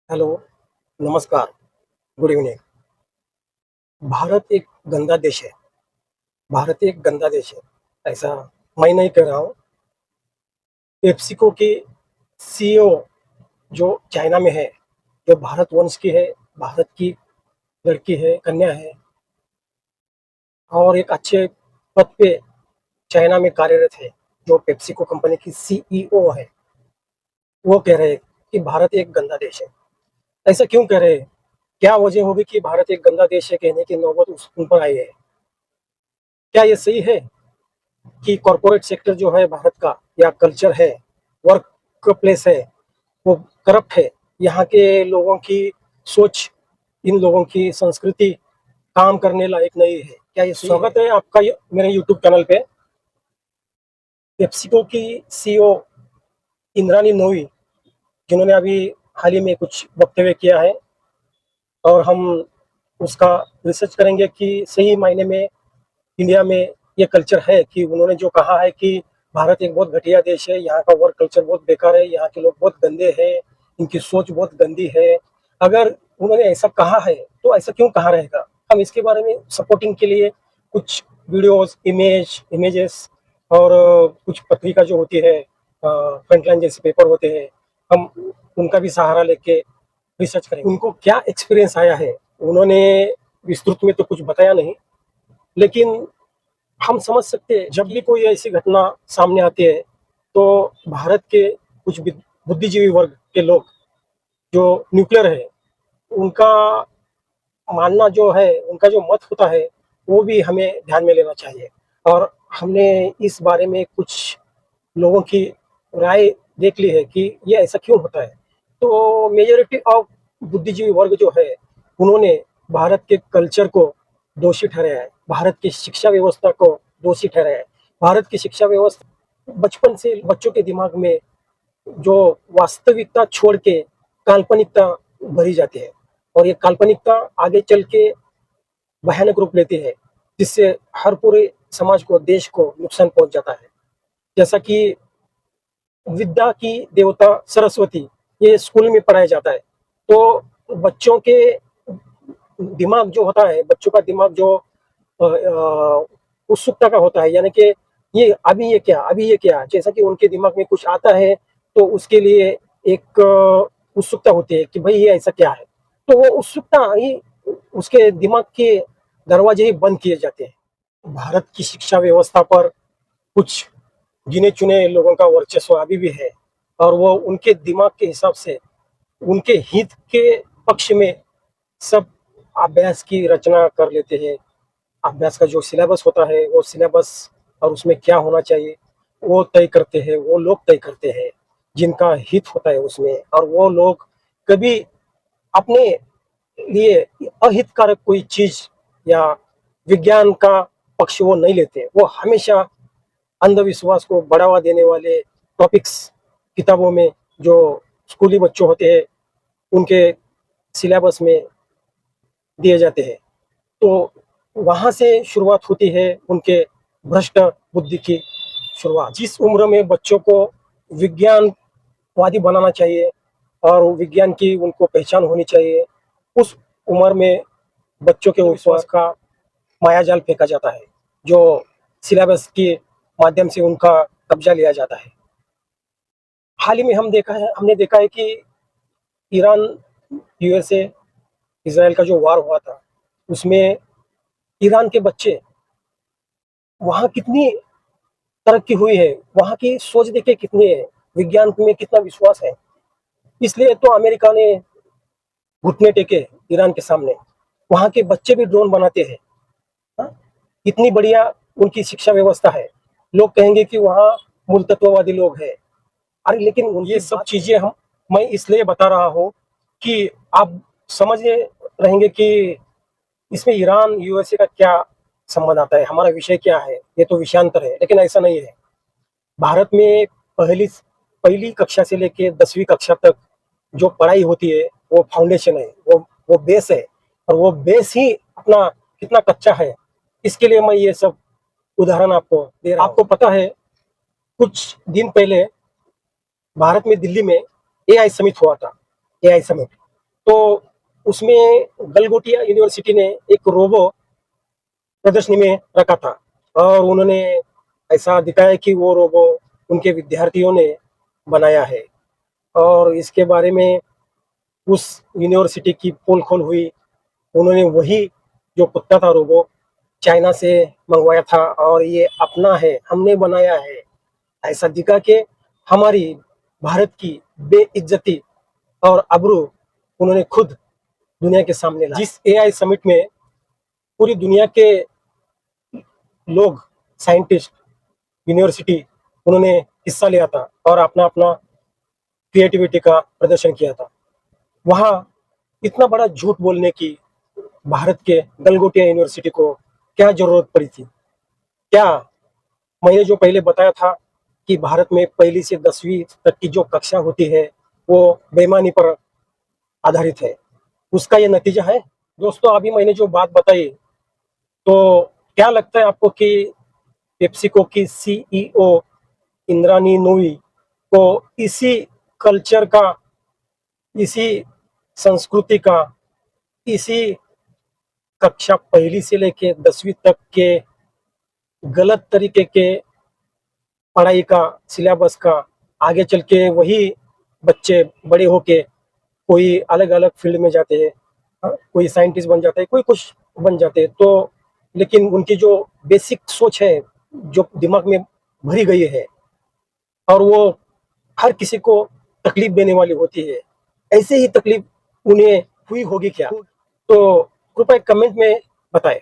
Hello, नमस्कार, good evening. Bharat एक गंदा देश है, भारत एक गंदा देश है, ऐसा मैं नहीं कह रहा हूँ। पेप्सिको की सीईओ जो चाइना में है, जो भारत वंश की है, भारत की लड़की है, कन्या है और एक अच्छे पद पे चाइना में कार्यरत है, जो पेप्सिको कंपनी की सीईओ है, वो कह रहे हैं कि भारत एक गंदा देश है। ऐसा क्यों कह रहे हैं? क्या वजह होगी कि भारत एक गंदा देश है कहने की नौबत उन पर आई है? क्या ये सही है कि कॉरपोरेट सेक्टर जो है भारत का या कल्चर है, वर्क प्लेस है, वो करप्ट है? यहाँ के लोगों की सोच, इन लोगों की संस्कृति काम करने लायक नहीं है? क्या ये सही स्वागत है आपका मेरे यूट्यूब चैनल पे। पेप्सिको की सीईओ इंद्रानी नोई, जिन्होंने अभी हाल ही में कुछ वक्तव्य किया है और हम उसका रिसर्च करेंगे कि सही मायने में इंडिया में ये कल्चर है कि उन्होंने जो कहा है कि भारत एक बहुत घटिया देश है, यहाँ का वर्क कल्चर बहुत बेकार है, यहाँ के लोग बहुत गंदे हैं, इनकी सोच बहुत गंदी है। अगर उन्होंने ऐसा कहा है तो ऐसा क्यों कहा रहेगा? हम इसके बारे में सपोर्टिंग के लिए कुछ वीडियोस, इमेजेस और कुछ पत्रिका जो होती है, फ्रंटलाइन जैसे पेपर होते हैं, हम उनका भी सहारा लेके रिसर्च करेंगे। उनको क्या एक्सपीरियंस आया है, उन्होंने विस्तृत में तो कुछ बताया नहीं, लेकिन हम समझ सकते हैं जब भी कोई ऐसी घटना सामने आती है तो भारत के कुछ बुद्धिजीवी वर्ग के लोग जो न्यूक्लियर है, उनका मानना जो है, उनका जो मत होता है, वो भी हमें ध्यान में लेना चाहिए। और हमने इस बारे में कुछ लोगों की राय देख ली है कि ये ऐसा क्यों होता है। तो मेजॉरिटी ऑफ बुद्धिजीवी वर्ग जो है, उन्होंने भारत के कल्चर को दोषी ठहराया है, भारत की शिक्षा व्यवस्था को दोषी ठहराया है। भारत की शिक्षा व्यवस्था बचपन से बच्चों के दिमाग में जो वास्तविकता छोड़ के काल्पनिकता भरी जाती है और ये काल्पनिकता आगे चल के भयानक रूप लेती है, जिससे हर पूरे समाज को, देश को नुकसान पहुंच जाता है। जैसा कि विद्या की देवता सरस्वती, ये स्कूल में पढ़ाया जाता है, तो बच्चों के दिमाग जो होता है, बच्चों का दिमाग जो उत्सुकता का होता है, यानी कि ये अभी ये क्या, अभी ये क्या, जैसा कि उनके दिमाग में कुछ आता है तो उसके लिए एक उत्सुकता होती है कि भाई ये ऐसा क्या है। तो वो उत्सुकता ही उसके दिमाग के दरवाजे ही बंद किए जाते हैं। भारत की शिक्षा व्यवस्था पर कुछ गिने चुने लोगों का वर्चस्व अभी भी है और वो उनके दिमाग के हिसाब से, उनके हित के पक्ष में सब अभ्यास की रचना कर लेते हैं। अभ्यास का जो सिलेबस होता है, वो सिलेबस और उसमें क्या होना चाहिए, वो तय करते हैं, वो लोग तय करते हैं जिनका हित होता है उसमें। और वो लोग कभी अपने लिए अहितकारक कोई चीज या विज्ञान का पक्ष वो नहीं लेते। वो हमेशा अंधविश्वास को बढ़ावा देने वाले टॉपिक्स किताबों में, जो स्कूली बच्चों होते हैं, उनके सिलेबस में दिए जाते हैं। तो वहाँ से शुरुआत होती है उनके भ्रष्ट बुद्धि की शुरुआत। जिस उम्र में बच्चों को विज्ञानवादी बनाना चाहिए और विज्ञान की उनको पहचान होनी चाहिए, उस उम्र में बच्चों के विश्वास का मायाजाल फेंका जाता है, जो सिलेबस के माध्यम से उनका कब्जा लिया जाता है। हाल ही में हमने देखा है कि ईरान, यूएसए, इसराइल का जो वार हुआ था, उसमें ईरान के बच्चे, वहाँ कितनी तरक्की हुई है, वहाँ की सोच देखिए कितनी है, विज्ञान में कितना विश्वास है। इसलिए तो अमेरिका ने घुटने टेके ईरान के सामने। वहाँ के बच्चे भी ड्रोन बनाते हैं। हाँ? इतनी बढ़िया उनकी शिक्षा व्यवस्था है। लोग कहेंगे कि वहाँ मूलतत्ववादी लोग हैं। अरे लेकिन ये सब चीजें हम मैं इसलिए बता रहा हूँ कि आप समझ रहेंगे कि इसमें ईरान यूएसए का क्या संबंध आता है, हमारा विषय क्या है। ये तो विषयांतर है, लेकिन ऐसा नहीं है। भारत में पहली पहली कक्षा से लेकर 10वीं कक्षा तक जो पढ़ाई होती है, वो फाउंडेशन है, वो बेस है। और वो बेस ही अपना कितना कच्चा है, इसके लिए मैं ये सब उदाहरण आपको दे रहा हूँ। आपको पता है, कुछ दिन पहले भारत में, दिल्ली में एआई समिट हुआ था, एआई समिट। तो उसमें गलगोटिया यूनिवर्सिटी ने एक रोबो प्रदर्शनी में रखा था और उन्होंने ऐसा दिखाया कि वो रोबो उनके विद्यार्थियों ने बनाया है। और इसके बारे में उस यूनिवर्सिटी की पोल खोल हुई। उन्होंने वही जो कुत्ता था रोबो चाइना से मंगवाया था और ये अपना है, हमने बनाया है, ऐसा दिखा के हमारी भारत की बेइज्जती और आबरू उन्होंने खुद दुनिया के सामने ला। जिस एआई समिट में पूरी दुनिया के लोग, साइंटिस्ट, यूनिवर्सिटी, उन्होंने हिस्सा लिया था और अपना अपना क्रिएटिविटी का प्रदर्शन किया था। वहाँ इतना बड़ा झूठ बोलने की भारत के गलगोटिया यूनिवर्सिटी को क्या जरूरत पड़ी थी? क्या मैंने जो पहले बताया था कि भारत में पहली से 10वीं तक की जो कक्षा होती है वो बेईमानी पर आधारित है, उसका ये नतीजा है। दोस्तों, अभी मैंने जो बात बताई, तो क्या लगता है आपको कि पेप्सिको की सीईओ इंद्रानी नूई को इसी कल्चर का, इसी संस्कृति का, इसी कक्षा पहली से लेके 10वीं तक के गलत तरीके के पढ़ाई का सिलेबस का आगे चल के वही बच्चे बड़े होके कोई अलग अलग फील्ड में जाते हैं, कोई साइंटिस्ट बन जाता है, कोई कुछ बन जाते हैं, तो लेकिन उनकी जो बेसिक सोच है जो दिमाग में भरी गई है और वो हर किसी को तकलीफ देने वाली होती है, ऐसे ही तकलीफ उन्हें हुई होगी क्या? तो कृपया कमेंट में बताएं।